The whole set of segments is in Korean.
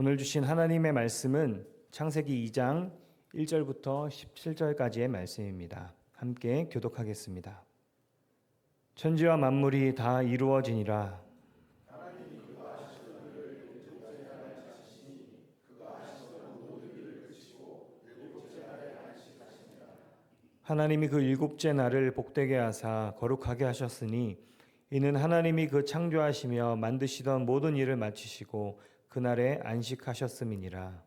오늘 주신 하나님의 말씀은 창세기 2장 1절부터 17절까지의 말씀입니다. 함께 교독하겠습니다. 천지와 만물이 다 이루어지니라. 하나님이 그 일곱째 날을 복되게 하사 거룩하게 하셨으니 이는 하나님이 그 창조하시며 만드시던 모든 일을 마치시고 그날에 안식하셨음이니라.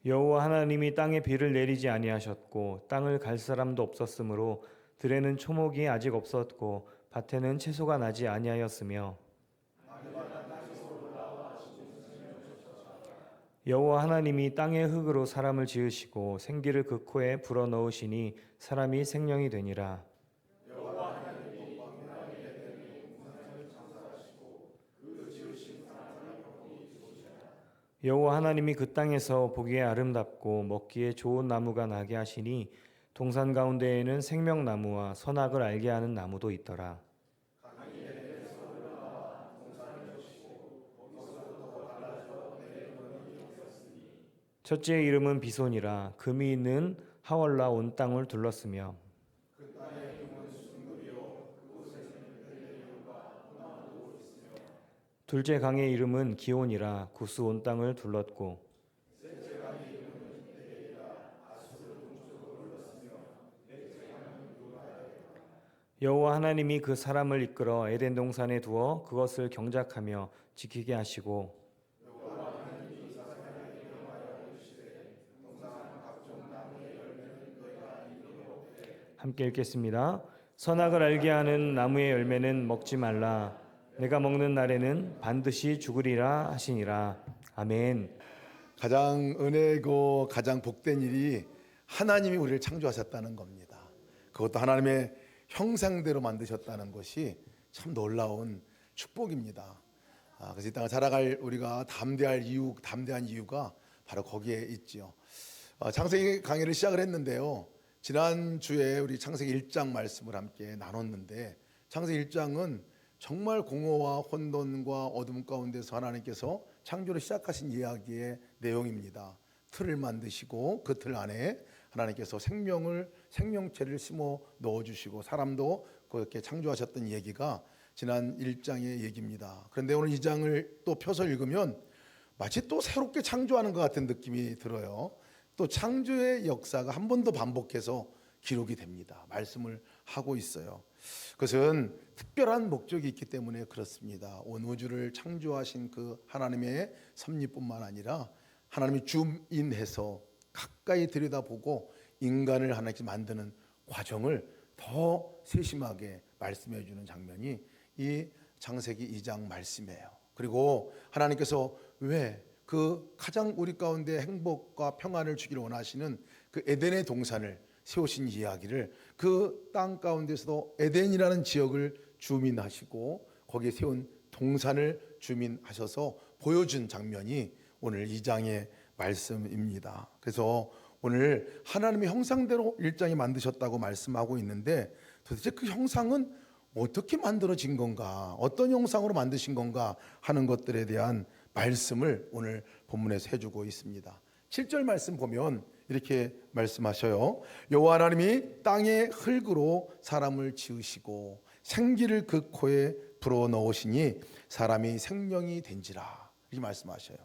여호와 하나님이 땅에 비를 내리지 아니하셨고 땅을 갈 사람도 없었으므로 들에는 초목이 아직 없었고 밭에는 채소가 나지 아니하였으며 여호와 하나님이 땅의 흙으로 사람을 지으시고 생기를 그 코에 불어넣으시니 사람이 생명이 되니라. 여호와 하나님이 그 땅에서 보기에 아름답고 먹기에 좋은 나무가 나게 하시니 동산 가운데에는 생명나무와 선악을 알게 하는 나무도 있더라. 첫째의 이름은 비손이라. 금이 있는 하월라 온 땅을 둘렀으며 둘째 강의 이름은 기온이라. 구스 온 땅을 둘렀고 여호와 하나님이 그 사람을 이끌어 에덴 동산에 두어 그것을 경작하며 지키게 하시고 함께 읽겠습니다. 선악을 알게 하는 나무의 열매는 먹지 말라. 내가 먹는 날에는 반드시 죽으리라 하시니라. 아멘. 가장 은혜고 가장 복된 일이 하나님이 우리를 창조하셨다는 겁니다. 그것도 하나님의 형상대로 만드셨다는 것이 참 놀라운 축복입니다. 그래서 이 땅을 살아갈 우리가 담대한 이유가 바로 거기에 있지요. 창세기 강의를 시작을 했는데요. 지난주에 우리 창세기 1장 말씀을 함께 나눴는데 창세기 1장은 정말 공허와 혼돈과 어둠 가운데서 하나님께서 창조를 시작하신 이야기의 내용입니다. 틀을 만드시고 그 틀 안에 하나님께서 생명체를 심어 넣어주시고 사람도 그렇게 창조하셨던 얘기가 지난 1장의 얘기입니다. 그런데 오늘 2장을 또 펴서 읽으면 마치 또 새롭게 창조하는 것 같은 느낌이 들어요. 또 창조의 역사가 한 번 더 반복해서 기록이 됩니다. 말씀을 하고 있어요. 그것은 특별한 목적이 있기 때문에 그렇습니다. 온 우주를 창조하신 그 하나님의 섭리뿐만 아니라 하나님이 줌인해서 가까이 들여다보고 인간을 하나씩 만드는 과정을 더 세심하게 말씀해 주는 장면이 이 창세기 2장 말씀이에요. 그리고 하나님께서 왜 그 가장 우리 가운데 행복과 평안을 주기를 원하시는 그 에덴의 동산을 세우신 이야기를 그 땅 가운데서도 에덴이라는 지역을 주민하시고 거기에 세운 동산을 주민하셔서 보여준 장면이 오늘 2장의 말씀입니다. 그래서 오늘 하나님의 형상대로 1장에 만드셨다고 말씀하고 있는데 도대체 그 형상은 어떻게 만들어진 건가, 어떤 형상으로 만드신 건가 하는 것들에 대한 말씀을 오늘 본문에서 해주고 있습니다. 7절 말씀 보면 이렇게 말씀하셔요. 여호와 하나님이 땅의 흙으로 사람을 지으시고 생기를 그 코에 불어넣으시니 사람이 생명이 된지라 이렇게 말씀하셔요.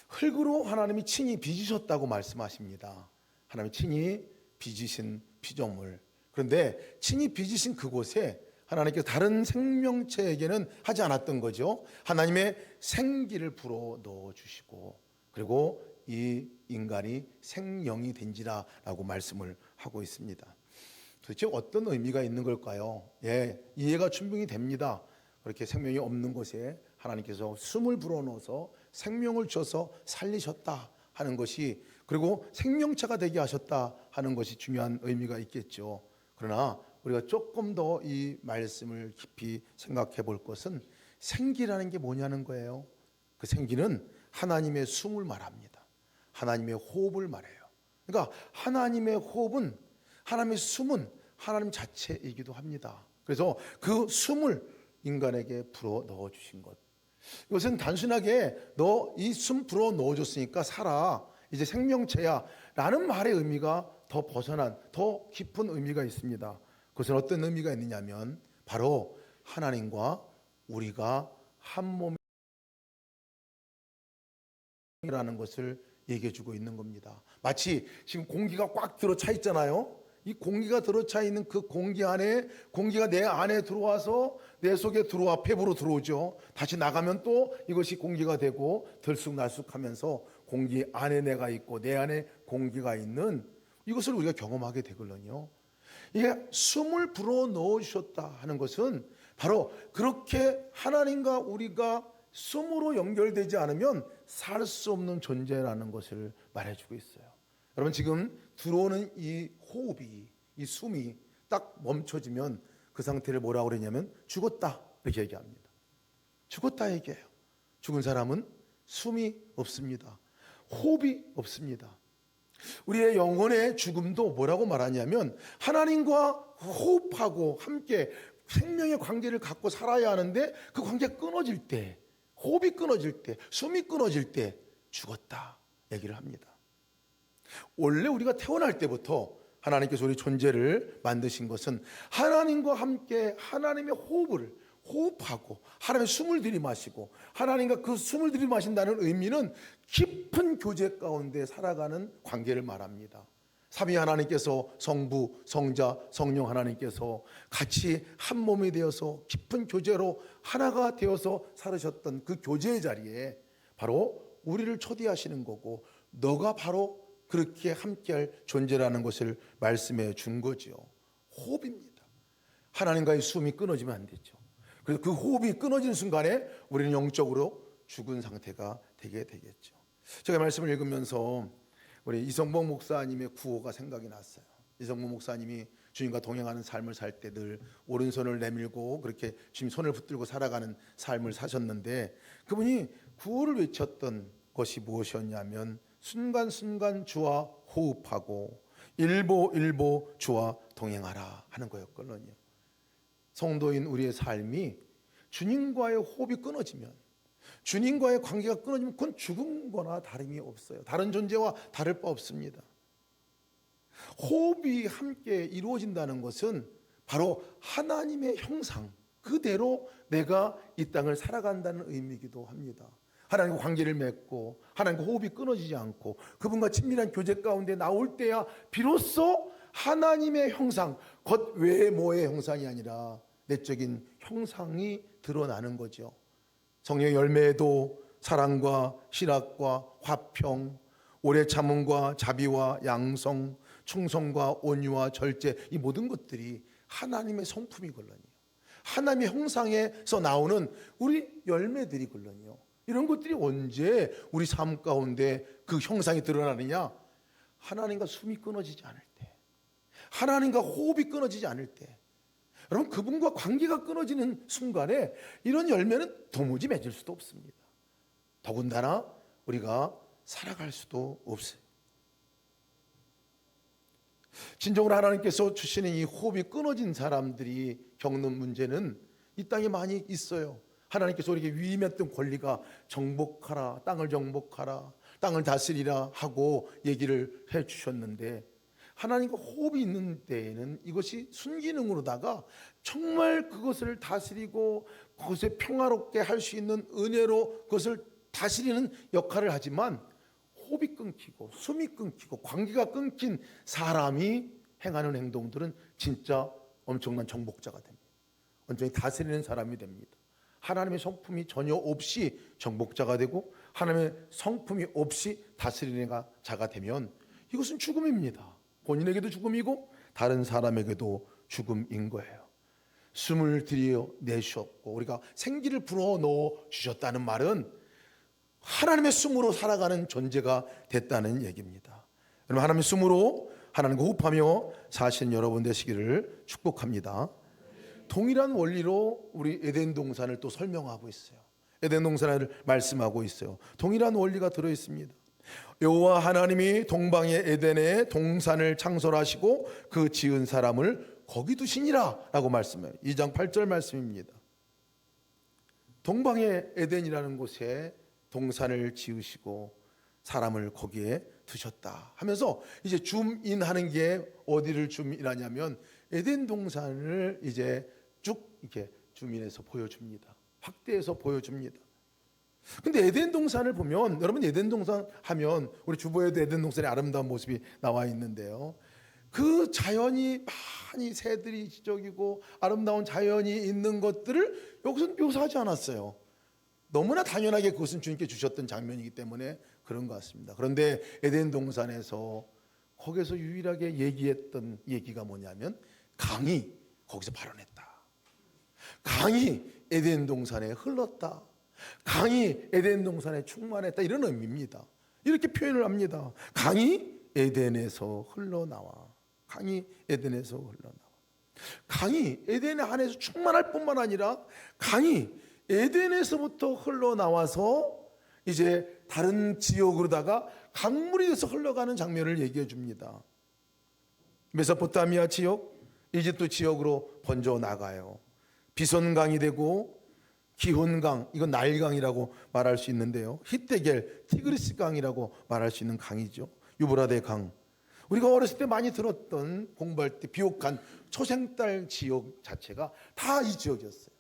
흙으로 하나님이 친히 빚으셨다고 말씀하십니다. 하나님이 친히 빚으신 피조물. 그런데 친히 빚으신 그곳에 하나님께서 다른 생명체에게는 하지 않았던 거죠. 하나님의 생기를 불어 넣어 주시고 그리고 이 인간이 생명이 된지라 라고 말씀을 하고 있습니다. 도대체 어떤 의미가 있는 걸까요? 이해가 충분히 됩니다. 그렇게 생명이 없는 곳에 하나님께서 숨을 불어넣어서 생명을 주셔서 살리셨다 하는 것이, 그리고 생명체가 되게 하셨다 하는 것이 중요한 의미가 있겠죠. 그러나 우리가 조금 더 이 말씀을 깊이 생각해 볼 것은 생기라는 게 뭐냐는 거예요. 그 생기는 하나님의 숨을 말합니다. 하나님의 호흡을 말해요. 그러니까 하나님의 호흡은, 하나님의 숨은 하나님 자체이기도 합니다. 그래서 그 숨을 인간에게 불어 넣어 주신 것, 이것은 단순하게 너 이 숨 불어 넣어줬으니까 살아, 이제 생명체야 라는 말의 의미가 더 벗어난 더 깊은 의미가 있습니다. 그것은 어떤 의미가 있느냐면 바로 하나님과 우리가 한 몸이라는 것을 얘기해 주고 있는 겁니다. 마치 지금 공기가 꽉 들어차 있잖아요. 이 공기가 들어차 있는 그 공기 안에, 공기가 내 안에 들어와서 내 속에 들어와 폐부로 들어오죠. 다시 나가면 또 이것이 공기가 되고 들쑥날쑥하면서 공기 안에 내가 있고 내 안에 공기가 있는 이것을 우리가 경험하게 되거든요. 이게 숨을 불어 넣어 주셨다 하는 것은 바로 그렇게 하나님과 우리가 숨으로 연결되지 않으면 살 수 없는 존재라는 것을 말해주고 있어요. 여러분, 지금 들어오는 이 호흡이, 이 숨이 딱 멈춰지면 그 상태를 뭐라고 그러냐면 죽었다 이렇게 얘기합니다. 죽었다 얘기해요. 죽은 사람은 숨이 없습니다. 호흡이 없습니다. 우리의 영혼의 죽음도 뭐라고 말하냐면 하나님과 호흡하고 함께 생명의 관계를 갖고 살아야 하는데 그 관계가 끊어질 때, 호흡이 끊어질 때, 숨이 끊어질 때 죽었다 얘기를 합니다. 원래 우리가 태어날 때부터 하나님께서 우리 존재를 만드신 것은 하나님과 함께 하나님의 호흡하고 하나님의 숨을 들이마시고, 하나님과 그 숨을 들이마신다는 의미는 깊은 교제 가운데 살아가는 관계를 말합니다. 삼위 하나님께서 성부, 성자, 성령 하나님께서 같이 한 몸이 되어서 깊은 교제로 하나가 되어서 살으셨던 그 교제의 자리에 바로 우리를 초대하시는 거고, 너가 바로 그렇게 함께할 존재라는 것을 말씀해 준 거죠. 호흡입니다. 하나님과의 숨이 끊어지면 안 되죠. 그래서 그 호흡이 끊어지는 순간에 우리는 영적으로 죽은 상태가 되게 되겠죠. 제가 말씀을 읽으면서 우리 이성복 목사님의 구호가 생각이 났어요. 이성복 목사님이 주님과 동행하는 삶을 살 때 늘 오른손을 내밀고 그렇게 주님 손을 붙들고 살아가는 삶을 사셨는데, 그분이 구호를 외쳤던 것이 무엇이었냐면 순간순간 주와 호흡하고 일보일보 주와 동행하라 하는 거였거든요. 성도인 우리의 삶이 주님과의 호흡이 끊어지면, 주님과의 관계가 끊어지면 그건 죽은 거나 다름이 없어요. 다른 존재와 다를 바 없습니다. 호흡이 함께 이루어진다는 것은 바로 하나님의 형상 그대로 내가 이 땅을 살아간다는 의미이기도 합니다. 하나님과 관계를 맺고 하나님과 호흡이 끊어지지 않고 그분과 친밀한 교제 가운데 나올 때야 비로소 하나님의 형상, 겉 외모의 형상이 아니라 내적인 형상이 드러나는 거죠. 성령의 열매에도 사랑과 실학과 화평, 오래 참음과 자비와 양성, 충성과 온유와 절제, 이 모든 것들이 하나님의 성품이거든요. 하나님의 형상에서 나오는 우리 열매들이거든요. 이런 것들이 언제 우리 삶 가운데 그 형상이 드러나느냐? 하나님과 숨이 끊어지지 않을 때, 하나님과 호흡이 끊어지지 않을 때, 여러분, 그분과 관계가 끊어지는 순간에 이런 열매는 도무지 맺을 수도 없습니다. 더군다나 우리가 살아갈 수도 없어요. 진정으로 하나님께서 주시는 이 호흡이 끊어진 사람들이 겪는 문제는 이 땅에 많이 있어요. 하나님께서 우리에게 위임했던 권리가 정복하라, 땅을 정복하라, 땅을 다스리라 하고 얘기를 해 주셨는데, 하나님과 호흡이 있는 때에는 이것이 순기능으로다가 정말 그것을 다스리고 그것을 평화롭게 할 수 있는 은혜로 그것을 다스리는 역할을 하지만, 호흡이 끊기고 숨이 끊기고 관계가 끊긴 사람이 행하는 행동들은 진짜 엄청난 정복자가 됩니다. 완전히 다스리는 사람이 됩니다. 하나님의 성품이 전혀 없이 정복자가 되고 하나님의 성품이 없이 다스리는 자가 되면 이것은 죽음입니다. 본인에게도 죽음이고 다른 사람에게도 죽음인 거예요. 숨을 들여내셨고 우리가 생기를 불어넣어 주셨다는 말은 하나님의 숨으로 살아가는 존재가 됐다는 얘기입니다. 여러분, 하나님의 숨으로 하나님과 호흡하며 사신 여러분 되시기를 축복합니다. 동일한 원리로 우리 에덴 동산을 또 설명하고 있어요. 에덴 동산을 말씀하고 있어요. 동일한 원리가 들어 있습니다. 여호와 하나님이 동방의 에덴에 동산을 창설하시고 그 지은 사람을 거기 두시니라 라고 말씀해요. 2장 8절 말씀입니다. 동방의 에덴이라는 곳에 동산을 지으시고 사람을 거기에 두셨다 하면서 이제 줌인하는 게 어디를 줌인하냐면 에덴 동산을 이제 쭉 이렇게 줌인해서 보여줍니다. 확대해서 보여줍니다. 근데 에덴 동산을 보면, 여러분 에덴 동산 하면 우리 주보에도 에덴 동산의 아름다운 모습이 나와 있는데요. 그 자연이 많이 새들이 지적이고 아름다운 자연이 있는 것들을 여기서는 묘사하지 않았어요. 너무나 당연하게 그것은 주님께 주셨던 장면이기 때문에 그런 것 같습니다. 그런데 에덴 동산에서 거기서 유일하게 얘기했던 얘기가 뭐냐면 강이 거기서 발원했다. 강이 에덴 동산에 흘렀다. 강이 에덴 동산에 충만했다. 이런 의미입니다. 이렇게 표현을 합니다. 강이 에덴에서 흘러나와. 강이 에덴에서 흘러나와. 강이 에덴 안에서 충만할 뿐만 아니라 강이 에덴에서부터 흘러나와서 이제 다른 지역으로다가 강물이 돼서 흘러가는 장면을 얘기해 줍니다. 메소포타미아 지역, 이집트 지역으로 번져 나가요. 비손강이 되고 기혼강, 이건 나일강이라고 말할 수 있는데요. 히데겔, 티그리스강이라고 말할 수 있는 강이죠. 유브라데 강. 우리가 어렸을 때 많이 들었던, 공부할 때 비옥한 초생딸 지역 자체가 다 이 지역이었어요.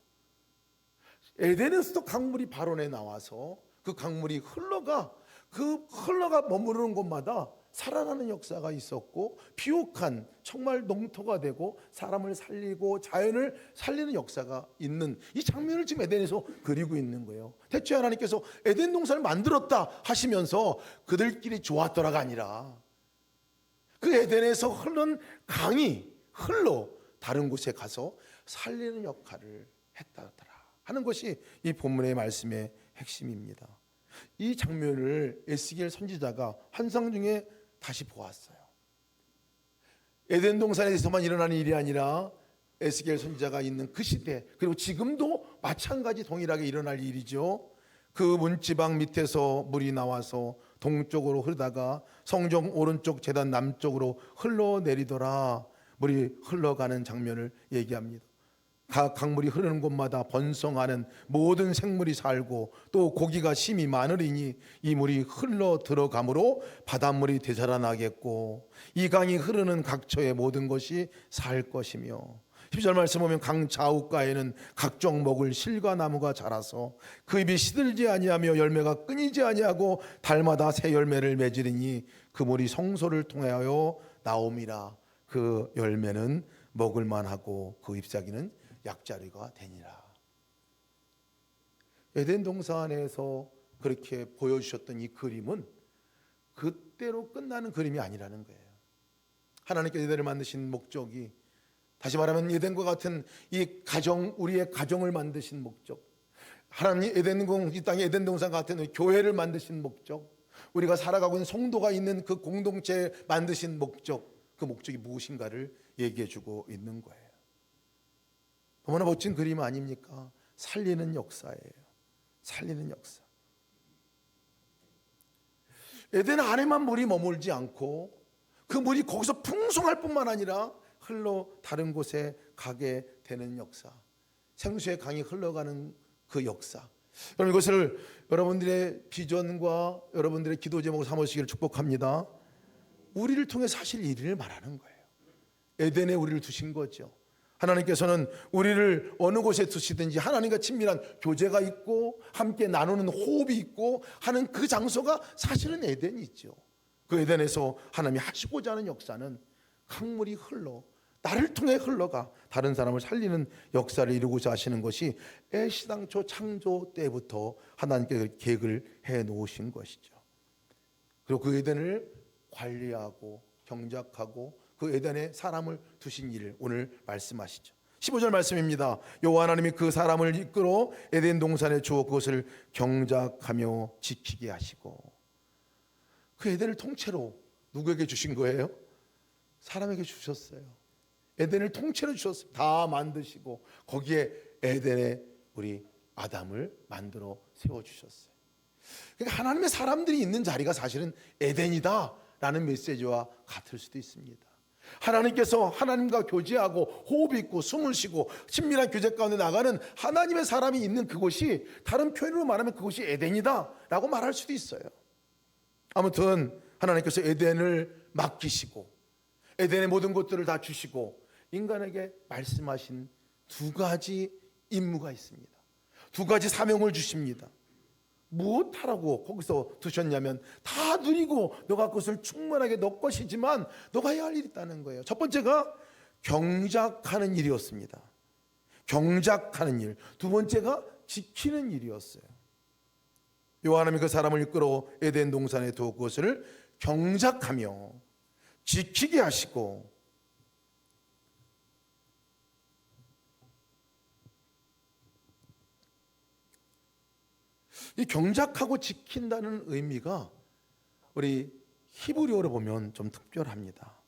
에덴에서도 강물이 발원해 나와서 그 강물이 흘러가 머무르는 곳마다 살아나는 역사가 있었고, 비옥한 정말 농토가 되고 사람을 살리고 자연을 살리는 역사가 있는 이 장면을 지금 에덴에서 그리고 있는 거예요. 대체 하나님께서 에덴 동산을 만들었다 하시면서 그들끼리 좋았더라가 아니라 그 에덴에서 흐르는 강이 흘러 다른 곳에 가서 살리는 역할을 했다더라 하는 것이 이 본문의 말씀의 핵심입니다. 이 장면을 에스겔 선지자가 환상 중에 다시 보았어요. 에덴 동산에서만 일어나는 일이 아니라 에스겔 선지자가 있는 그 시대, 그리고 지금도 마찬가지 동일하게 일어날 일이죠. 그 문지방 밑에서 물이 나와서 동쪽으로 흐르다가 성전 오른쪽 제단 남쪽으로 흘러내리더라. 물이 흘러가는 장면을 얘기합니다. 각 강물이 흐르는 곳마다 번성하는 모든 생물이 살고 또 고기가 심이 많으리니 이 물이 흘러 들어가므로 바닷물이 되살아나겠고 이 강이 흐르는 각처의 모든 것이 살 것이며, 10절 말씀 보면 강 좌우가에는 각종 먹을 실과나무가 자라서 그 잎이 시들지 아니하며 열매가 끊이지 아니하고 달마다 새 열매를 맺으리니 그 물이 성소를 통하여 나옴이라. 그 열매는 먹을 만하고 그 잎사귀는 약자리가 되니라. 에덴 동산에서 그렇게 보여주셨던 이 그림은 그때로 끝나는 그림이 아니라는 거예요. 하나님께서 에덴을 만드신 목적이, 다시 말하면 에덴과 같은 이 가정, 우리의 가정을 만드신 목적, 하나님 이 땅에 에덴 동산 같은 교회를 만드신 목적, 우리가 살아가고 있는 성도가 있는 그 공동체 만드신 목적, 그 목적이 무엇인가를 얘기해주고 있는 거예요. 너무나 멋진 그림 아닙니까? 살리는 역사예요. 살리는 역사. 에덴 안에만 물이 머물지 않고 그 물이 거기서 풍성할 뿐만 아니라 흘러 다른 곳에 가게 되는 역사. 생수의 강이 흘러가는 그 역사. 여러분, 이것을 여러분들의 비전과 여러분들의 기도 제목으로 삼으시기를 축복합니다. 우리를 통해 사실 이 일을 말하는 거예요. 에덴에 우리를 두신 거죠. 하나님께서는 우리를 어느 곳에 두시든지 하나님과 친밀한 교제가 있고 함께 나누는 호흡이 있고 하는 그 장소가 사실은 에덴이 있죠. 그 에덴에서 하나님이 하시고자 하는 역사는 강물이 흘러 나를 통해 흘러가 다른 사람을 살리는 역사를 이루고자 하시는 것이 애시당초 창조 때부터 하나님께서 계획을 해 놓으신 것이죠. 그리고 그 에덴을 관리하고 경작하고 그 에덴에 사람을 두신 일을 오늘 말씀하시죠. 15절 말씀입니다. 여호와 하나님이 그 사람을 이끌어 에덴 동산에 주어 그것을 경작하며 지키게 하시고, 그 에덴을 통째로 누구에게 주신 거예요? 사람에게 주셨어요. 에덴을 통째로 주셨어요. 다 만드시고 거기에 에덴에 우리 아담을 만들어 세워주셨어요. 그러니까 하나님의 사람들이 있는 자리가 사실은 에덴이다 라는 메시지와 같을 수도 있습니다. 하나님께서 하나님과 교제하고 호흡 있고 숨을 쉬고 친밀한 교제 가운데 나가는 하나님의 사람이 있는 그곳이, 다른 표현으로 말하면 그곳이 에덴이다 라고 말할 수도 있어요. 아무튼 하나님께서 에덴을 맡기시고 에덴의 모든 것들을 다 주시고 인간에게 말씀하신 두 가지 임무가 있습니다. 두 가지 사명을 주십니다. 무엇하라고 거기서 두셨냐면, 다 누리고 너가 그것을 충만하게 너 것이지만 너가 해야 할 일이 있다는 거예요. 첫 번째가 경작하는 일이었습니다. 경작하는 일. 두 번째가 지키는 일이었어요. 하나님이 그 사람을 이끌어 에덴 동산에 두어 그것을 경작하며 지키게 하시고, 이 경작하고 지킨다는 의미가 우리 히브리어로 보면 좀 특별합니다.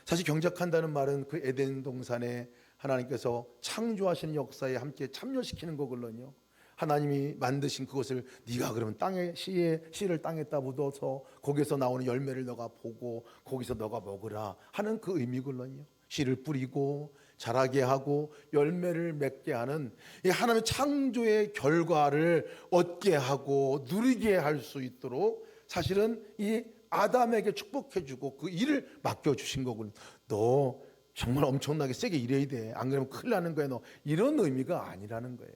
사실 경작한다는 말은 그 에덴 동산에 하나님께서 창조하시는 역사에 함께 참여시키는 거거든요. 하나님이 만드신 그것을 네가 그러면 땅에 씨를 땅에다 묻어서 거기서 나오는 열매를 너가 보고 거기서 너가 먹으라 하는 그 의미거든요. 씨를 뿌리고 자라게 하고 열매를 맺게 하는 이 하나님의 창조의 결과를 얻게 하고 누리게 할 수 있도록 사실은 이 아담에게 축복해주고 그 일을 맡겨주신 거군요. 너 정말 엄청나게 세게 일해야 돼. 안 그러면 큰일 나는 거야. 너 이런 의미가 아니라는 거예요.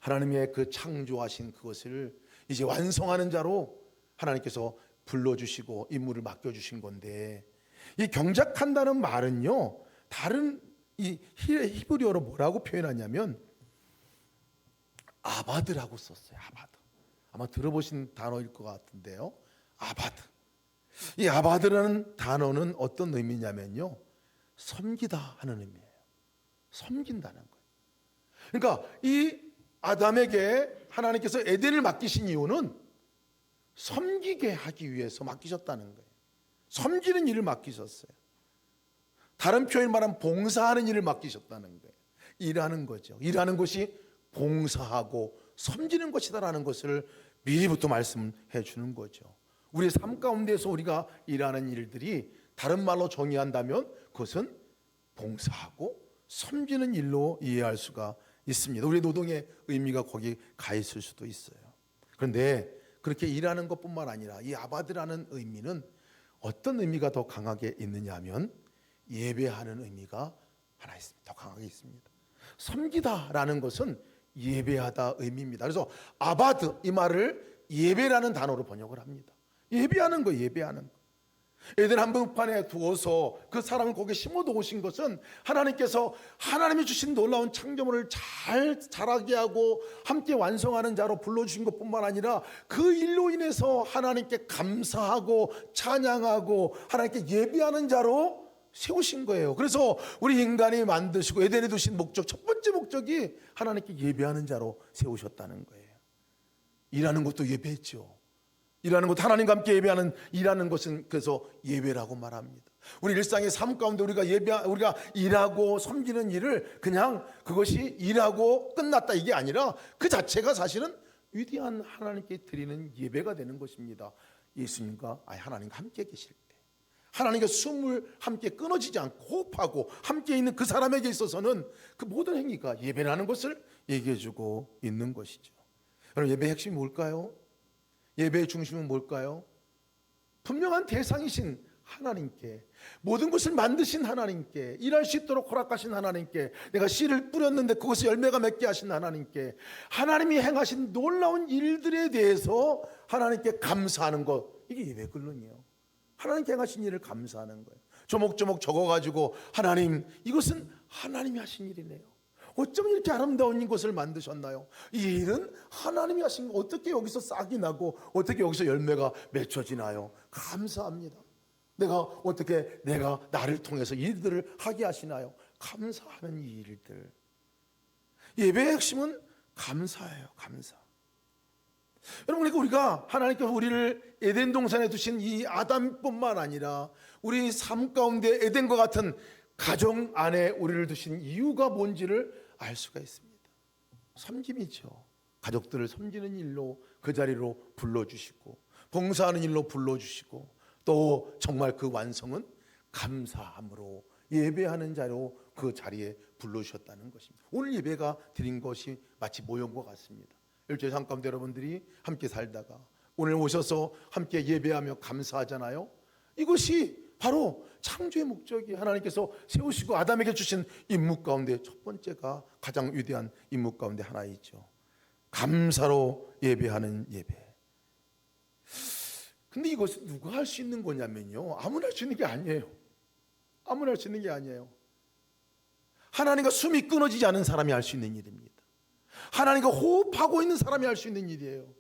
하나님의 그 창조하신 그것을 이제 완성하는 자로 하나님께서 불러주시고 임무를 맡겨주신 건데, 이 경작한다는 말은요, 다른 이 히브리어로 뭐라고 표현하냐면 아바드라고 썼어요. 아바드. 아마 들어보신 단어일 것 같은데요. 아바드. 이 아바드라는 단어는 어떤 의미냐면요, 섬기다 하는 의미예요. 섬긴다는 거예요. 그러니까 이 아담에게 하나님께서 에덴을 맡기신 이유는 섬기게 하기 위해서 맡기셨다는 거예요. 섬기는 일을 맡기셨어요. 다른 표현 말하면 봉사하는 일을 맡기셨다는 거예요. 일하는 거죠. 일하는 것이 봉사하고 섬기는 것이다라는 것을 미리부터 말씀해 주는 거죠. 우리의 삶 가운데서 우리가 일하는 일들이 다른 말로 정의한다면 그것은 봉사하고 섬기는 일로 이해할 수가 있습니다. 우리의 노동의 의미가 거기 가 있을 수도 있어요. 그런데 그렇게 일하는 것뿐만 아니라 이 아바드라는 의미는 어떤 의미가 더 강하게 있느냐 하면 예배하는 의미가 하나 있습니다. 더 강하게 있습니다. 섬기다라는 것은 예배하다 의미입니다. 그래서 아바드 이 말을 예배라는 단어로 번역을 합니다. 예배하는 거, 예배하는 거. 에덴 한복판에 두어서 그 사람을 거기에 심어 놓으신 것은 하나님께서 하나님이 주신 놀라운 창조물을 잘 자라게 하고 함께 완성하는 자로 불러주신 것뿐만 아니라 그 일로 인해서 하나님께 감사하고 찬양하고 하나님께 예배하는 자로 세우신 거예요. 그래서 우리 인간이 만드시고 에덴에 두신 목적, 첫 번째 목적이 하나님께 예배하는 자로 세우셨다는 거예요. 일하는 것도 예배했죠. 일하는 것, 하나님과 함께 예배하는 일하는 것은 그래서 예배라고 말합니다. 우리 일상의 삶 가운데 우리가 일하고 섬기는 일을 그냥 그것이 일하고 끝났다 이게 아니라 그 자체가 사실은 위대한 하나님께 드리는 예배가 되는 것입니다. 예수님과 하나님과 함께 계실 때, 하나님과 숨을 함께 끊어지지 않고 호흡하고 함께 있는 그 사람에게 있어서는 그 모든 행위가 예배라는 것을 얘기해주고 있는 것이죠. 여러분, 예배의 핵심이 뭘까요? 예배의 중심은 뭘까요? 분명한 대상이신 하나님께, 모든 것을 만드신 하나님께, 일할 수 있도록 허락하신 하나님께, 내가 씨를 뿌렸는데 그것을 열매가 맺게 하신 하나님께, 하나님이 행하신 놀라운 일들에 대해서 하나님께 감사하는 것, 이게 예배거든요. 하나님께 행하신 일을 감사하는 거예요. 조목조목 적어가지고 하나님, 이것은 하나님이 하신 일이네요. 어쩜 이렇게 아름다운 것을 만드셨나요? 이 일은 하나님이 하신 거, 어떻게 여기서 싹이 나고 어떻게 여기서 열매가 맺혀지나요? 감사합니다. 내가 나를 통해서 일들을 하게 하시나요? 감사하는 이 일들. 예배의 핵심은 감사예요. 감사. 여러분, 그러니까 우리가 하나님께서 우리를 에덴 동산에 두신 이 아담뿐만 아니라 우리 삶 가운데 에덴과 같은 가정 안에 우리를 두신 이유가 뭔지를 알 수가 있습니다. 섬김이죠. 가족들을 섬기는 일로 그 자리로 불러주시고 봉사하는 일로 불러주시고 또 정말 그 완성은 감사함으로 예배하는 자로 그 자리에 불러주셨다는 것입니다. 오늘 예배가 드린 것이 마치 모형과 같습니다. 일주일 삶 가운데 여러분들이 함께 살다가 오늘 오셔서 함께 예배하며 감사하잖아요. 이것이 바로 창조의 목적이 하나님께서 세우시고 아담에게 주신 임무 가운데 첫 번째가 가장 위대한 임무 가운데 하나이죠. 감사로 예배하는 예배. 근데 이것은 누가 할 수 있는 거냐면요, 아무나 할 수 있는 게 아니에요. 아무나 할 수 있는 게 아니에요. 하나님과 숨이 끊어지지 않은 사람이 할 수 있는 일입니다. 하나님과 호흡하고 있는 사람이 할 수 있는 일이에요.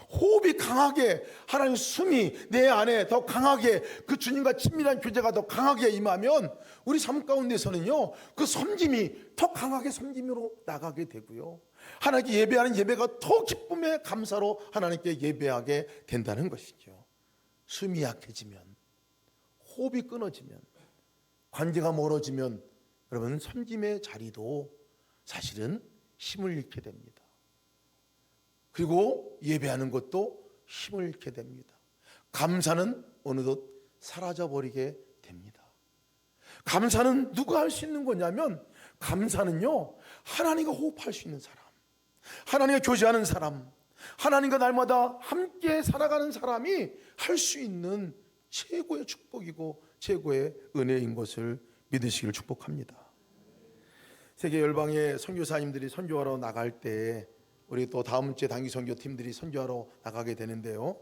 호흡이 강하게, 하나님 숨이 내 안에 더 강하게, 그 주님과 친밀한 교제가 더 강하게 임하면 우리 삶 가운데서는요, 그 섬김이 더 강하게 섬김으로 나가게 되고요, 하나님께 예배하는 예배가 더 기쁨의 감사로 하나님께 예배하게 된다는 것이죠. 숨이 약해지면, 호흡이 끊어지면, 관계가 멀어지면 여러분 섬김의 자리도 사실은 힘을 잃게 됩니다. 그리고 예배하는 것도 힘을 잃게 됩니다. 감사는 어느덧 사라져버리게 됩니다. 감사는 누가 할 수 있는 거냐면, 감사는요, 하나님과 호흡할 수 있는 사람, 하나님과 교제하는 사람, 하나님과 날마다 함께 살아가는 사람이 할 수 있는 최고의 축복이고 최고의 은혜인 것을 믿으시기를 축복합니다. 세계 열방의 선교사님들이 선교하러 나갈 때 우리 또 다음 주에 단기 선교 팀들이 선교하러 나가게 되는데요,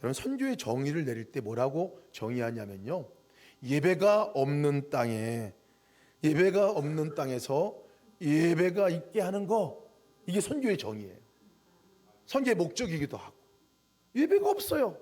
여러분 선교의 정의를 내릴 때 뭐라고 정의하냐면요, 예배가 없는 땅에, 예배가 없는 땅에서 예배가 있게 하는 거, 이게 선교의 정의예요. 선교의 목적이기도 하고. 예배가 없어요.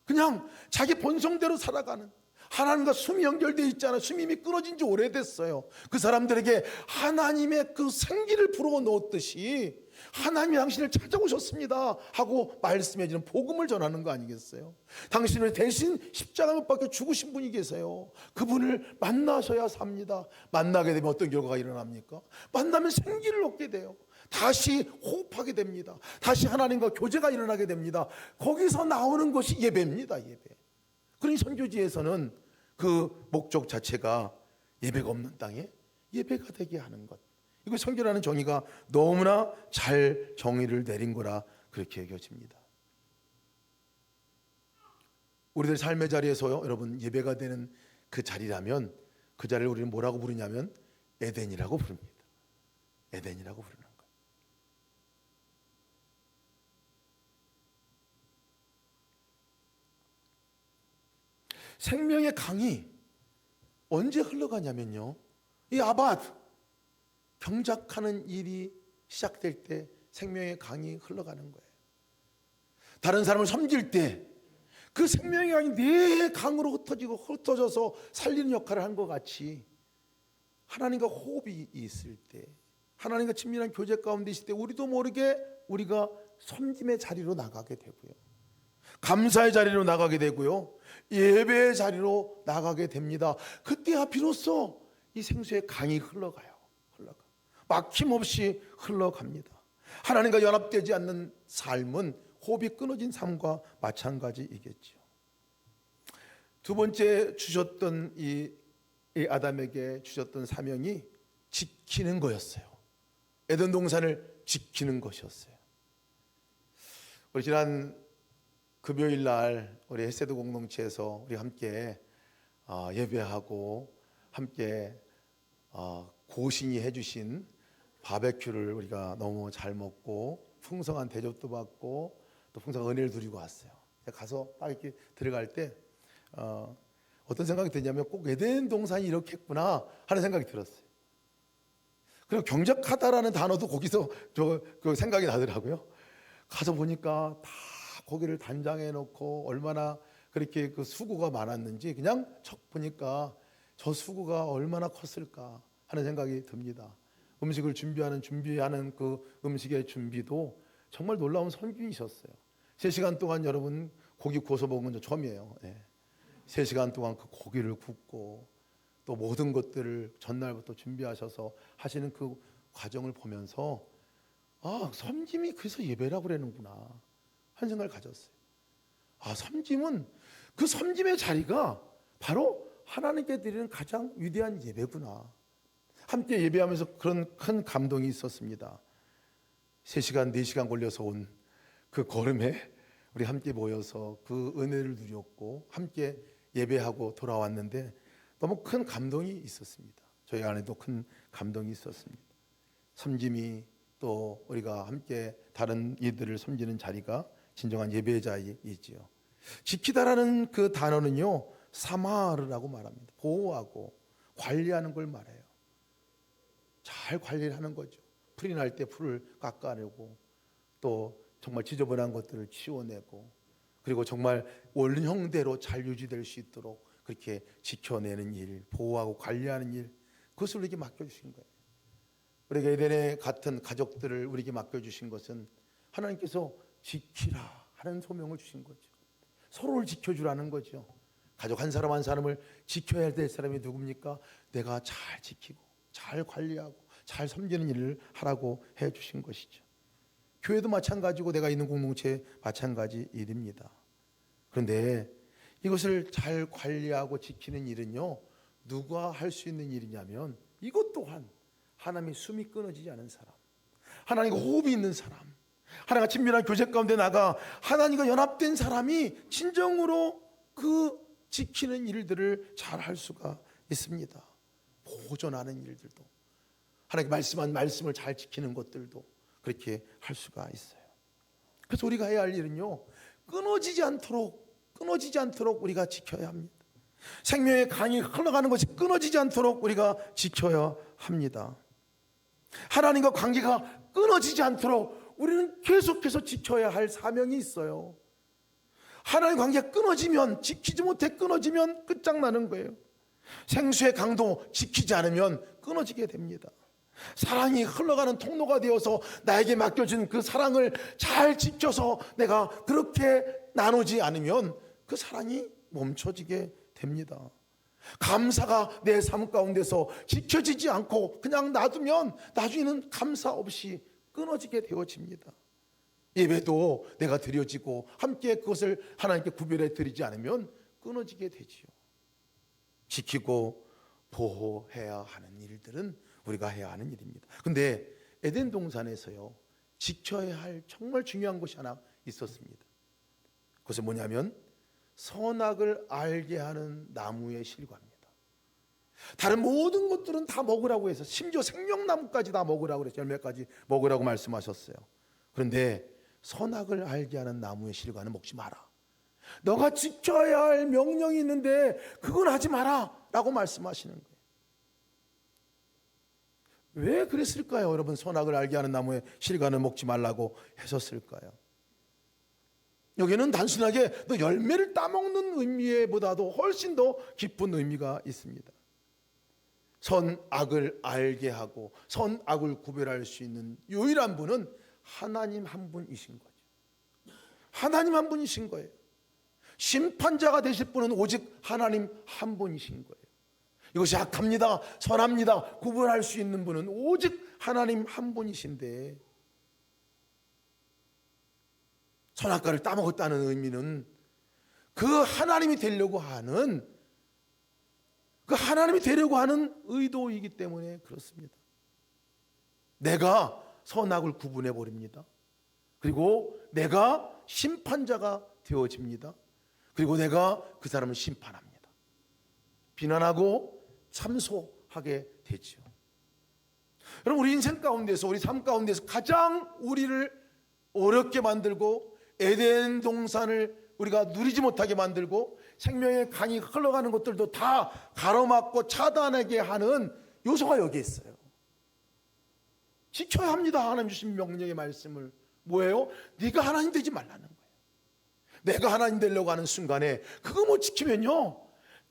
그냥 자기 본성대로 살아가는, 하나님과 숨이 연결되어 있잖아요. 숨이 이미 끊어진 지 오래됐어요. 그 사람들에게 하나님의 그 생기를 불어 넣었듯이 하나님이 당신을 찾아오셨습니다 하고 말씀해 주는 복음을 전하는 거 아니겠어요? 당신을 대신 십자가 못 박혀 죽으신 분이 계세요. 그분을 만나셔야 삽니다. 만나게 되면 어떤 결과가 일어납니까? 만나면 생기를 얻게 돼요. 다시 호흡하게 됩니다. 다시 하나님과 교제가 일어나게 됩니다. 거기서 나오는 것이 예배입니다. 예배. 그러니 선교지에서는 그 목적 자체가 예배가 없는 땅에 예배가 되게 하는 것, 이거 선교라는 정의가 너무나 잘 정의를 내린 거라 그렇게 여겨집니다. 우리들 삶의 자리에서요, 여러분 예배가 되는 그 자리라면 그 자리를 우리는 뭐라고 부르냐면 에덴이라고 부릅니다. 에덴이라고 부르는 거예요. 생명의 강이 언제 흘러가냐면요, 이 아바트 경작하는 일이 시작될 때 생명의 강이 흘러가는 거예요. 다른 사람을 섬길 때 그 생명의 강이 내 강으로 흩어져서 살리는 역할을 한 것 같이, 하나님과 호흡이 있을 때, 하나님과 친밀한 교제 가운데 있을 때 우리도 모르게 우리가 섬김의 자리로 나가게 되고요, 감사의 자리로 나가게 되고요, 예배의 자리로 나가게 됩니다. 그때야 비로소 이 생수의 강이 흘러가요. 막힘없이 흘러갑니다. 하나님과 연합되지 않는 삶은 호흡이 끊어진 삶과 마찬가지이겠죠. 두 번째 주셨던 이 아담에게 주셨던 사명이 지키는 거였어요. 에덴 동산을 지키는 것이었어요. 우리 지난 금요일 날 우리 헤세드 공동체에서 우리 함께 예배하고 함께 고신이 해주신 바베큐를 우리가 너무 잘 먹고 풍성한 대접도 받고 또 풍성한 은혜를 누리고 왔어요. 가서 딱 이렇게 들어갈 때 어떤 생각이 드냐면 꼭 에덴 동산이 이렇게 했구나 하는 생각이 들었어요. 그리고 경작하다라는 단어도 거기서 그 생각이 나더라고요. 가서 보니까 다 고기를 단장해 놓고 얼마나 그렇게 그 수고가 많았는지, 그냥 척 보니까 저 수고가 얼마나 컸을까 하는 생각이 듭니다. 음식을 준비하는 그 음식의 준비도 정말 놀라운 선균이셨어요. 3시간 동안 여러분 고기 구워서 먹은 건 처음이에요. 3시간 동안 그 고기를 굽고 또 모든 것들을 전날부터 준비하셔서 하시는 그 과정을 보면서 섬김이 그래서 예배라고 그러는구나 하는 생각을 가졌어요. 섬김은, 그 섬김의 자리가 바로 하나님께 드리는 가장 위대한 예배구나. 함께 예배하면서 그런 큰 감동이 있었습니다. 3시간, 4시간 걸려서 온 그 걸음에 우리 함께 모여서 그 은혜를 누렸고 함께 예배하고 돌아왔는데 너무 큰 감동이 있었습니다. 저희 안에도 큰 감동이 있었습니다. 섬김이 또 우리가 함께 다른 이들을 섬기는 자리가 진정한 예배의 자리이지요. 지키다라는 그 단어는요, 사마르라고 말합니다. 보호하고 관리하는 걸 말해요. 잘 관리를 하는 거죠. 풀이 날 때 풀을 깎아내고 또 정말 지저분한 것들을 치워내고 그리고 정말 원형대로 잘 유지될 수 있도록 그렇게 지켜내는 일, 보호하고 관리하는 일, 그것을 우리에게 맡겨주신 거예요. 우리가 에덴의 같은 가족들을 우리에게 맡겨주신 것은 하나님께서 지키라 하는 소명을 주신 거죠. 서로를 지켜주라는 거죠. 가족 한 사람 한 사람을 지켜야 될 사람이 누굽니까? 내가 잘 지키고 잘 관리하고 잘 섬기는 일을 하라고 해주신 것이죠. 교회도 마찬가지고 내가 있는 공동체 마찬가지 일입니다. 그런데 이것을 잘 관리하고 지키는 일은요, 누가 할 수 있는 일이냐면 이것 또한 하나님의 숨이 끊어지지 않은 사람, 하나님과 호흡이 있는 사람, 하나님과 친밀한 교제 가운데 나가 하나님과 연합된 사람이 진정으로 그 지키는 일들을 잘 할 수가 있습니다. 보존하는 일들도, 하나님께 말씀한 말씀을 잘 지키는 것들도 그렇게 할 수가 있어요. 그래서 우리가 해야 할 일은요, 끊어지지 않도록 우리가 지켜야 합니다. 생명의 강이 흘러가는 것이 끊어지지 않도록 우리가 지켜야 합니다. 하나님과 관계가 끊어지지 않도록 우리는 계속해서 지켜야 할 사명이 있어요. 하나님 관계가 끊어지면, 지키지 못해 끊어지면 끝장나는 거예요. 생수의 강도 지키지 않으면 끊어지게 됩니다. 사랑이 흘러가는 통로가 되어서 나에게 맡겨진 그 사랑을 잘 지켜서 내가 그렇게 나누지 않으면 그 사랑이 멈춰지게 됩니다. 감사가 내 삶 가운데서 지켜지지 않고 그냥 놔두면 나중에는 감사 없이 끊어지게 되어집니다. 예배도 내가 드려지고 함께 그것을 하나님께 구별해 드리지 않으면 끊어지게 되지요. 지키고 보호해야 하는 일들은 우리가 해야 하는 일입니다. 근데 에덴 동산에서요, 지켜야 할 정말 중요한 것이 하나 있었습니다. 그것은 뭐냐면 선악을 알게 하는 나무의 실과입니다. 다른 모든 것들은 다 먹으라고 해서, 심지어 생명나무까지 다 먹으라고 그랬어요. 열매까지 먹으라고 말씀하셨어요. 그런데 선악을 알게 하는 나무의 실과는 먹지 마라. 너가 지켜야 할 명령이 있는데 그건 하지 마라 라고 말씀하시는 거예요. 왜 그랬을까요? 여러분, 선악을 알게 하는 나무의 실과는 먹지 말라고 하셨을까요? 여기는 단순하게 너 열매를 따먹는 의미보다도 훨씬 더 깊은 의미가 있습니다. 선악을 알게 하고 선악을 구별할 수 있는 유일한 분은 하나님 한 분이신 거죠. 하나님 한 분이신 거예요. 심판자가 되실 분은 오직 하나님 한 분이신 거예요. 이것이 악합니다, 선합니다 구분할 수 있는 분은 오직 하나님 한 분이신데, 선악과를 따먹었다는 의미는 그 하나님이 되려고 하는 의도이기 때문에 그렇습니다. 내가 선악을 구분해 버립니다. 그리고 내가 심판자가 되어집니다. 그리고 내가 그 사람을 심판합니다. 비난하고 참소하게 되죠. 여러분, 우리 인생 가운데서, 우리 삶 가운데서 가장 우리를 어렵게 만들고 에덴 동산을 우리가 누리지 못하게 만들고 생명의 강이 흘러가는 것들도 다 가로막고 차단하게 하는 요소가 여기에 있어요. 지켜야 합니다. 하나님 주신 명령의 말씀을. 뭐예요? 네가 하나님 되지 말라는 거예요. 내가 하나님 되려고 하는 순간에 그거 못 지키면요,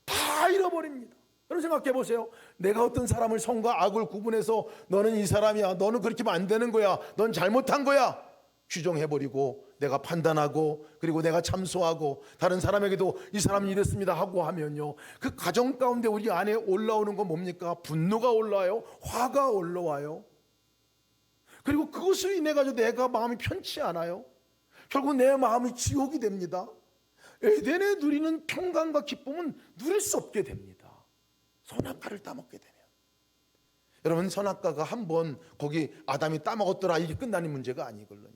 다 잃어버립니다. 여러분 생각해 보세요. 내가 어떤 사람을 선과 악을 구분해서 너는 이 사람이야, 너는 그렇게 하면 안 되는 거야, 넌 잘못한 거야 규정해버리고 내가 판단하고 그리고 내가 참소하고 다른 사람에게도 이 사람은 이랬습니다 하고 하면요, 그 가정 가운데 우리 안에 올라오는 건 뭡니까? 분노가 올라와요. 화가 올라와요. 그리고 그것을 인해 가지고 내가 마음이 편치 않아요. 결국 내 마음이 지옥이 됩니다. 에덴에 누리는 평강과 기쁨은 누릴 수 없게 됩니다. 선악과를 따먹게 되면, 여러분, 선악과가 한번 거기 아담이 따먹었더라 이게 끝나는 문제가 아니거든요.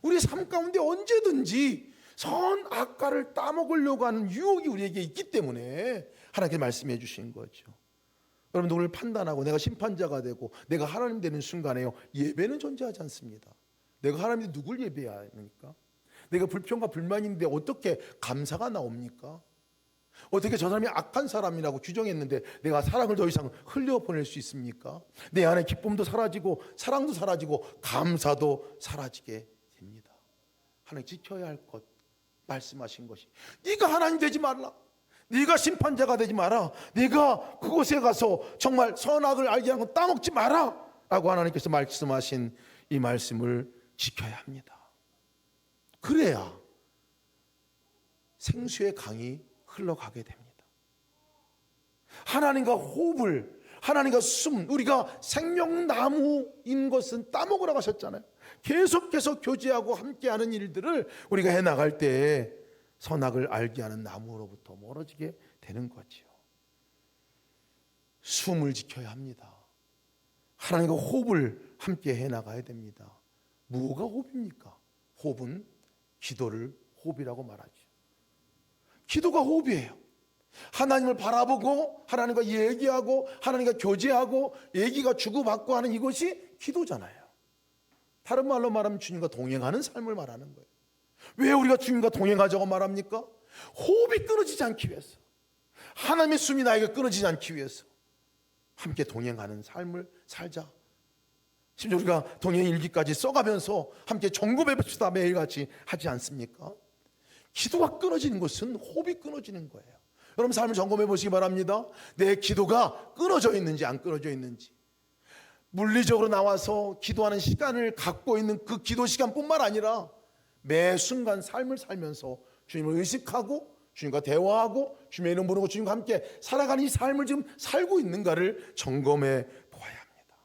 우리 삶 가운데 언제든지 선악과를 따먹으려고 하는 유혹이 우리에게 있기 때문에 하나님께 말씀해 주신 거죠. 여러분, 누구를 판단하고 내가 심판자가 되고 내가 하나님 되는 순간에요, 예배는 존재하지 않습니다. 내가 하나님인데 누굴 예배해야 합니까? 내가 불평과 불만인데 어떻게 감사가 나옵니까? 어떻게 저 사람이 악한 사람이라고 규정했는데 내가 사랑을 더 이상 흘려보낼 수 있습니까? 내 안에 기쁨도 사라지고 사랑도 사라지고 감사도 사라지게 됩니다. 하나님 지켜야 할 것 말씀하신 것이, 네가 하나님 되지 말라, 네가 심판자가 되지 마라, 네가 그곳에 가서 정말 선악을 알게 하는 건 따먹지 마라 라고 하나님께서 말씀하신 이 말씀을 지켜야 합니다. 그래야 생수의 강이 흘러가게 됩니다. 하나님과 호흡을, 하나님과 숨, 우리가 생명나무인 것은 따먹으라고 하셨잖아요. 계속해서 교제하고 함께하는 일들을 우리가 해나갈 때에 선악을 알게 하는 나무로부터 멀어지게 되는 거죠. 숨을 지켜야 합니다. 하나님과 호흡을 함께 해나가야 됩니다. 뭐가 호흡입니까? 호흡은 기도를 호흡이라고 말하죠. 기도가 호흡이에요. 하나님을 바라보고 하나님과 얘기하고 하나님과 교제하고 얘기가 주고받고 하는 이것이 기도잖아요. 다른 말로 말하면 주님과 동행하는 삶을 말하는 거예요. 왜 우리가 주님과 동행하자고 말합니까? 호흡이 끊어지지 않기 위해서, 하나님의 숨이 나에게 끊어지지 않기 위해서 함께 동행하는 삶을 살자. 심지어 우리가 동행 일기까지 써가면서 함께 점검해 봅시다 매일같이 하지 않습니까? 기도가 끊어지는 것은 호흡이 끊어지는 거예요. 여러분, 삶을 점검해 보시기 바랍니다. 내 기도가 끊어져 있는지 안 끊어져 있는지. 물리적으로 나와서 기도하는 시간을 갖고 있는 그 기도 시간뿐만 아니라 매 순간 삶을 살면서 주님을 의식하고 주님과 대화하고 주님의 이름 부르고 주님과 함께 살아가는 이 삶을 지금 살고 있는가를 점검해 보아야 합니다.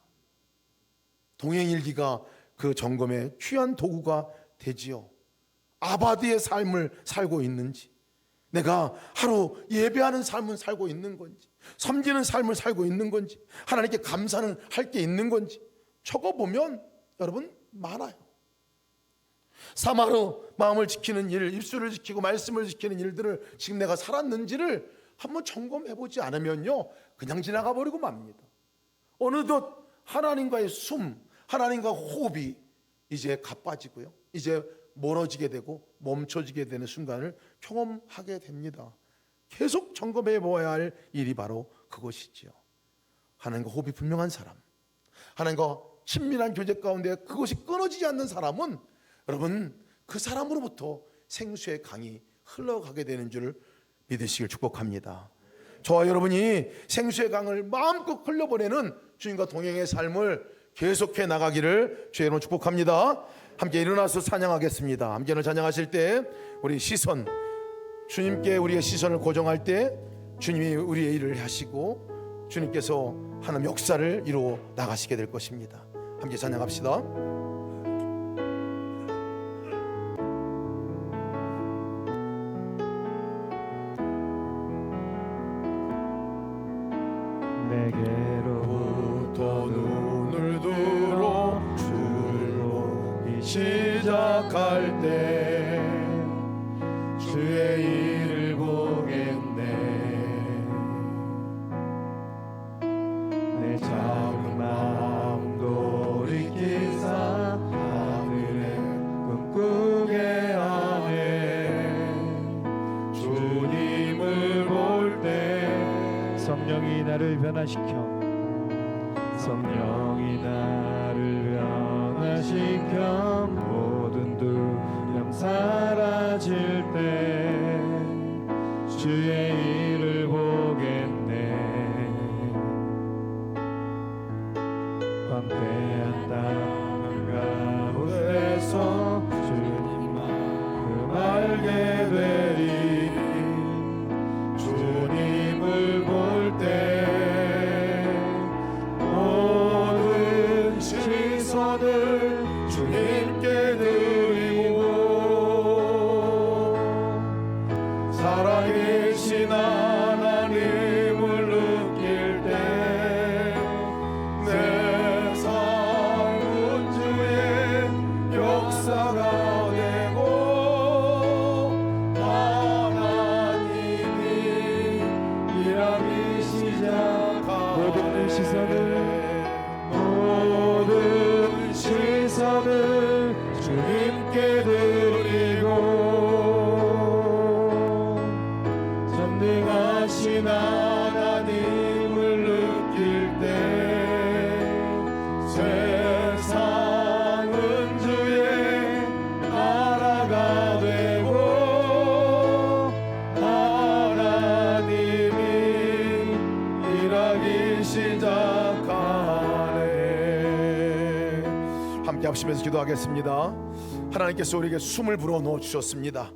동행일기가 그 점검의 귀한 도구가 되지요. 아바디의 삶을 살고 있는지, 내가 하루 예배하는 삶을 살고 있는 건지, 섬기는 삶을 살고 있는 건지, 하나님께 감사는 할 게 있는 건지 적어보면 여러분 많아요. 사마로 마음을 지키는 일, 입술을 지키고 말씀을 지키는 일들을 지금 내가 살았는지를 한번 점검해보지 않으면요, 그냥 지나가 버리고 맙니다. 어느덧 하나님과의 숨, 하나님과 호흡이 이제 가빠지고요, 이제 멀어지게 되고 멈춰지게 되는 순간을 경험하게 됩니다. 계속 점검해 보아야 할 일이 바로 그것이지요. 하나님과 호흡이 분명한 사람, 하나님과 친밀한 교제 가운데 그것이 끊어지지 않는 사람은 여러분, 그 사람으로부터 생수의 강이 흘러가게 되는 줄 믿으시길 축복합니다. 저와 여러분이 생수의 강을 마음껏 흘려보내는 주님과 동행의 삶을 계속해 나가기를 주의 이름으로 축복합니다. 함께 일어나서 찬양하겠습니다. 함께 찬양하실 때 우리 시선, 주님께 우리의 시선을 고정할 때 주님이 우리의 일을 하시고 주님께서 하나님 역사를 이루어 나가시게 될 것입니다. 함께 찬양합시다. 내게로부터 눈을 들어 주를 보기 시작할 때 주의 일을 보겠네. 내 작은 마음 돌이키사 하늘에 꿈꾸게 하네. 주님을 볼 때 성령이 나를 변화시켜, 성령이 나를 변화시켜 모든 두려움 사라질 때 주의 일을 보겠네. 황폐한 땅 가운데서 주님 알게 되리. 주님을 볼 때 모든 시선을 주님께 드리고 살아계신 모든 시선을 주님께 드리고 전능하신 하나님을 느낄 때 세상은 주의 나라가 되고 하나님이 일하기 시작하네. 함께 합심해서 기도하겠습니다. 하나님께서 우리에게 숨을 불어넣어 주셨습니다.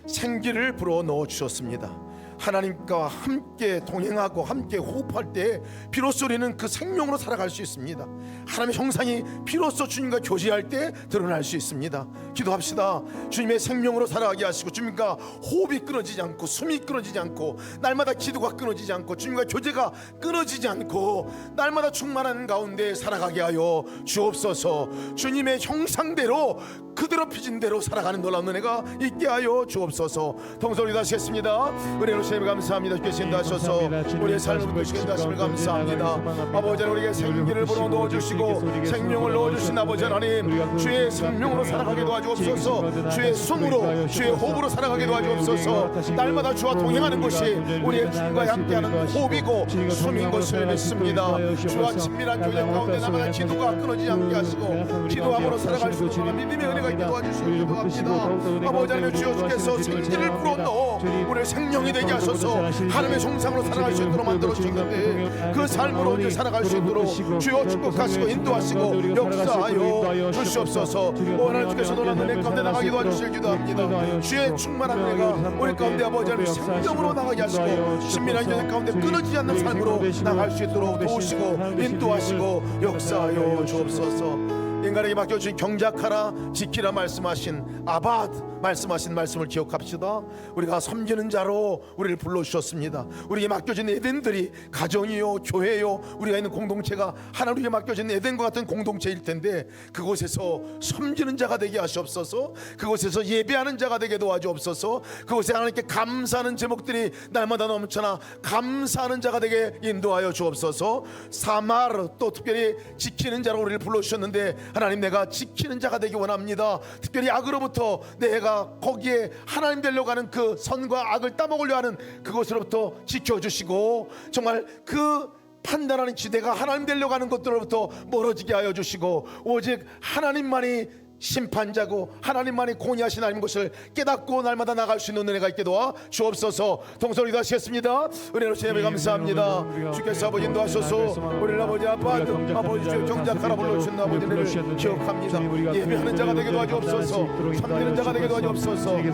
생기를 불어넣어 주셨습니다. 하나님과 함께 동행하고 함께 호흡할 때 비로소 우리는 그 생명으로 살아갈 수 있습니다. 하나님의 형상이 비로소 주님과 교제할 때 드러날 수 있습니다. 기도합시다. 주님의 생명으로 살아가게 하시고 주님과 호흡이 끊어지지 않고 숨이 끊어지지 않고 날마다 기도가 끊어지지 않고 주님과 교제가 끊어지지 않고 날마다 충만한 가운데 살아가게 하여 주옵소서. 주님의 형상대로 그대로 빚은 대로 살아가는 놀라운 은혜가 있게 하여 주옵소서. 통성으로 기도하시겠습니다. 은혜로 주님 감사합니다. 주께서 인도하셔서 우리의 삶을 부르시게 인도하심을 감사합니다. 아버지 하나님, 우리에게 생기를 불어 넣어주시고 생명을 넣어주신 아버지 하나님, 주의 생명으로 살아가게 도와주옵소서. 주의 숨으로 주의 호흡으로 살아가게 도와주옵소서. 날마다 주와 동행하는 것이 우리의 주님과 함께하는 호흡이고 숨인 것을 믿습니다. 주와 친밀한 교제 가운데 날마다 기도가 끊어지지 않게 하시고 기도함으로 살아갈 수 있는 믿음의 은혜가 있게 도와주시고 기도합니다. 아버지 하나님, 주여 주께서 생기를 불어넣어 우리를 생명이 되게 하소서. 하나님의 형상으로 살아갈 수 있도록 만들어 주셨는데 그 삶으로 이제 살아갈 수 있도록 주여 축복하시고 인도하시고 역사하여 주시옵소서. 하나님, 주께서 놀라운 은혜 가운데 나가게 도와주실 기도합니다. 주의 충만한 은혜가 우리 가운데 아버지 하나님 생명으로 나가게 하시고 신민한 교회 가운데 끊어지지 않는 삶으로 나갈 수 있도록 도우시고 인도하시고 역사하여 주옵소서. 인간에게 맡겨주신 경작하라 지키라 말씀하신 아바드 말씀하신 말씀을 기억합시다. 우리가 섬기는 자로 우리를 불러주셨습니다. 우리에게 맡겨진 에덴들이 가정이요 교회요 우리가 있는 공동체가 하나님께 맡겨진 에덴과 같은 공동체일 텐데 그곳에서 섬기는 자가 되게 하시옵소서. 그곳에서 예배하는 자가 되게 도와주옵소서. 그곳에 하나님께 감사하는 제목들이 날마다 넘쳐나 감사하는 자가 되게 인도하여 주옵소서. 사마르 또 특별히 지키는 자로 우리를 불러주셨는데 하나님, 내가 지키는 자가 되기 원합니다. 특별히 악으로부터 내가 거기에 하나님 되려고 하는 그 선과 악을 따먹으려 하는 그것으로부터 지켜주시고 정말 그 판단하는 지대가 하나님 되려고 하는 것들로부터 멀어지게 하여 주시고 오직 하나님만이 심판자고 하나님만이 공의하신 하나님 것을 깨닫고 날마다 나갈 수 있는 은혜가 있게 도와 주옵소서. 동서로 기도하시겠습니다. 은혜로 주님에 감사합니다. 주께서 아버지 인도하소서. 우리 아버지 아버지 주의 경작하라 불러주신 아버지를 기억합니다. 예배하는 자가 되게 도와주옵소서. 섬기는 자가 되게 도와주옵소서. 우리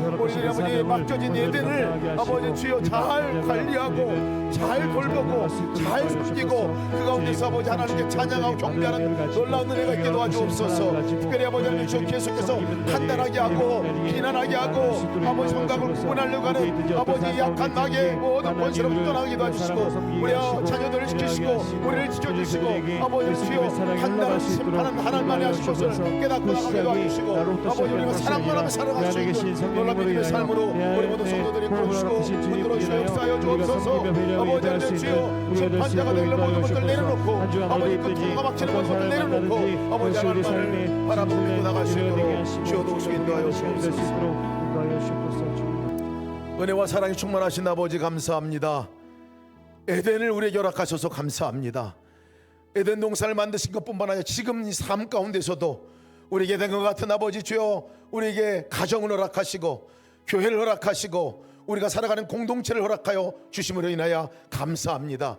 아버지 맡겨진 예배를 아버지 주여 잘 관리하고 잘 돌보고 잘 섬기고 그 가운데서 아버지 하나님께 찬양하고 경배하는 놀라운 은혜가 있게 도와주옵소서. 특별히 아버지 하나님 계속해서 판단하게 하고 비난하게 하고 아버지 성각을 구분하려고 하는 아버지 약한 낙의 모든 권세로부터 떠나게 도와주시고 우리 자녀들을 지키시고 우리를 지켜주시고 아버지 주여 판단을 심판은 하나님만이 하실 것을 깨닫고 나가게 도와주시고 아버지 우리가 사랑만 하며 살아갈 수 있는 놀라운 믿음의 삶으로 우리 모든 성도들이 부르시고 흔들어 주시고 역사하여 주옵소서. 아버지 하나님 주여 심판자가 되려 모든 것들 내려놓고 아버지 그 통과 막히는 모든 것들 내려놓고 아버지 하나님만을 바라보고 나갈 수 있도록 주여 도우시고 인도하여 주옵소서. 은혜와 사랑이 충만하신 아버지 감사합니다. 에덴을 우리에게 허락하셔서 감사합니다. 에덴 동산을 만드신 것뿐만 아니라 지금 이 삶 가운데서도 우리에게 된 것 같은 아버지 주여 우리에게 가정을 허락하시고 교회를 허락하시고 우리가 살아가는 공동체를 허락하여 주심으로 인하여 감사합니다.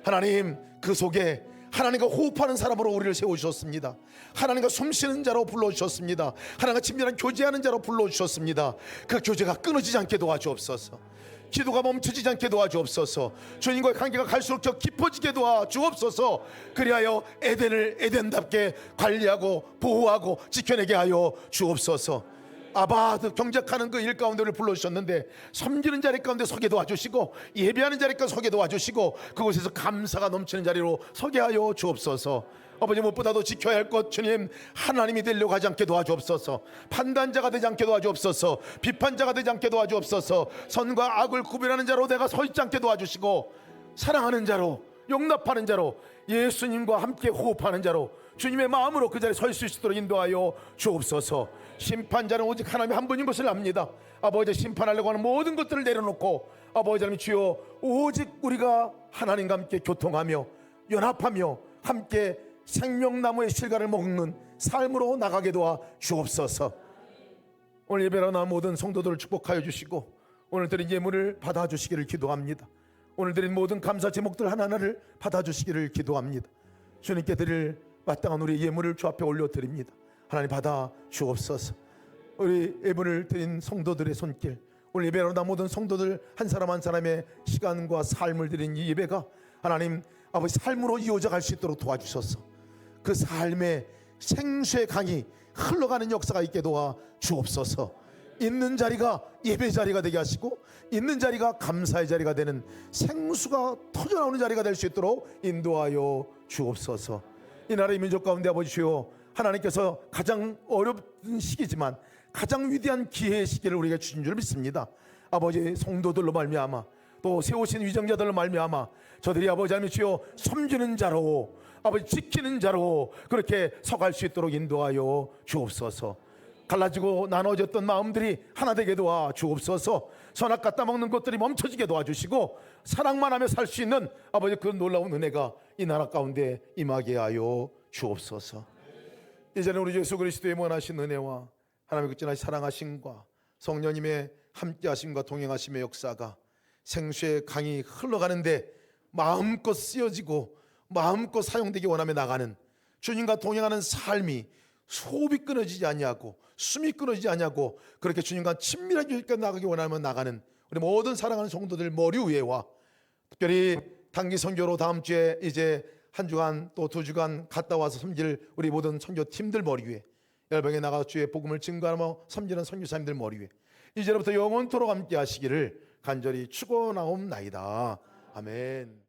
하나님, 그 속에 하나님과 호흡하는 사람으로 우리를 세우셨습니다. 하나님과 숨쉬는 자로 불러주셨습니다. 하나님과 친밀한 교제하는 자로 불러주셨습니다. 그 교제가 끊어지지 않게 도와주옵소서. 기도가 멈춰지지 않게 도와주옵소서. 주님과의 관계가 갈수록 더 깊어지게 도와주옵소서. 그리하여 에덴을 에덴답게 관리하고 보호하고 지켜내게 하여 주옵소서. 아바드 경작하는 그 일 가운데 우리를 불러주셨는데 섬기는 자리 가운데 서게 도와주시고 예배하는 자리 가운데 서게 도와주시고 그곳에서 감사가 넘치는 자리로 서게 하여 주옵소서. 아버지, 무엇보다도 지켜야 할 것 주님 하나님이 되려고 하지 않게 도와주옵소서. 판단자가 되지 않게 도와주옵소서. 비판자가 되지 않게 도와주옵소서. 선과 악을 구별하는 자로 내가 서 있지 않게 도와주시고 사랑하는 자로 용납하는 자로, 예수님과 함께 호흡하는 자로, 주님의 마음으로 그 자리에 설 수 있도록 인도하여 주옵소서. 심판자는 오직 하나님 한 분인 것을 압니다. 아버지, 심판하려고 하는 모든 것들을 내려놓고 아버지 하나님 주여, 오직 우리가 하나님과 함께 교통하며 연합하며 함께 생명나무의 실과를 먹는 삶으로 나가게 도와 주옵소서. 오늘 예배로 나온 모든 성도들을 축복하여 주시고 오늘 드린 예물을 받아주시기를 기도합니다. 오늘 드린 모든 감사 제목들 하나하나를 받아주시기를 기도합니다. 주님께 드릴 마땅한 우리 예물을 주 앞에 올려드립니다. 하나님 받아 주옵소서. 우리 예물을 드린 성도들의 손길, 오늘 예배로 나온 모든 성도들 한 사람 한 사람의 시간과 삶을 드린 이 예배가 하나님 아버지 삶으로 이어져 갈 수 있도록 도와주셔서 그 삶의 생수의 강이 흘러가는 역사가 있게 도와 주옵소서. 있는 자리가 예배 자리가 되게 하시고 있는 자리가 감사의 자리가 되는 생수가 터져나오는 자리가 될 수 있도록 인도하여 주옵소서. 이 나라의 민족 가운데 아버지 주여, 하나님께서 가장 어려운 시기지만 가장 위대한 기회의 시기를 우리에게 주신 줄 믿습니다. 아버지, 성도들로 말미암아 또 세우신 위정자들로 말미암아 저들이 아버지 하나님 주여 섬기는 자로, 아버지 지키는 자로 그렇게 서갈 수 있도록 인도하여 주옵소서. 갈라지고 나눠졌던 마음들이 하나 되게 도와 주옵소서. 선악 갖다 먹는 것들이 멈춰지게 도와주시고 사랑만 하며 살 수 있는 아버지 그 놀라운 은혜가 이 나라 가운데 임하게 하여 주옵소서. 이제는 우리 예수 그리스도의 무한하신 은혜와 하나님의 극진하신 사랑하심과 성령님의 함께하심과 동행하심의 역사가 생수의 강이 흘러가는데 마음껏 쓰여지고 마음껏 사용되기 원하며 나가는 주님과 동행하는 삶이 호흡이 끊어지지 아니하고 숨이 끊어지지 아니하고 그렇게 주님과 친밀하게 나가기 원하면 나가는 우리 모든 사랑하는 성도들 머리 위에와 특별히 단기 선교로 다음 주에 이제 한 주간 또 두 주간 갔다 와서 섬길 우리 모든 선교팀들 머리 위에, 열방에 나가 주의 복음을 증거하며 섬기는 선교사님들 머리 위에 이제부터 영원토록 함께 하시기를 간절히 축원하옵나이다. 아멘.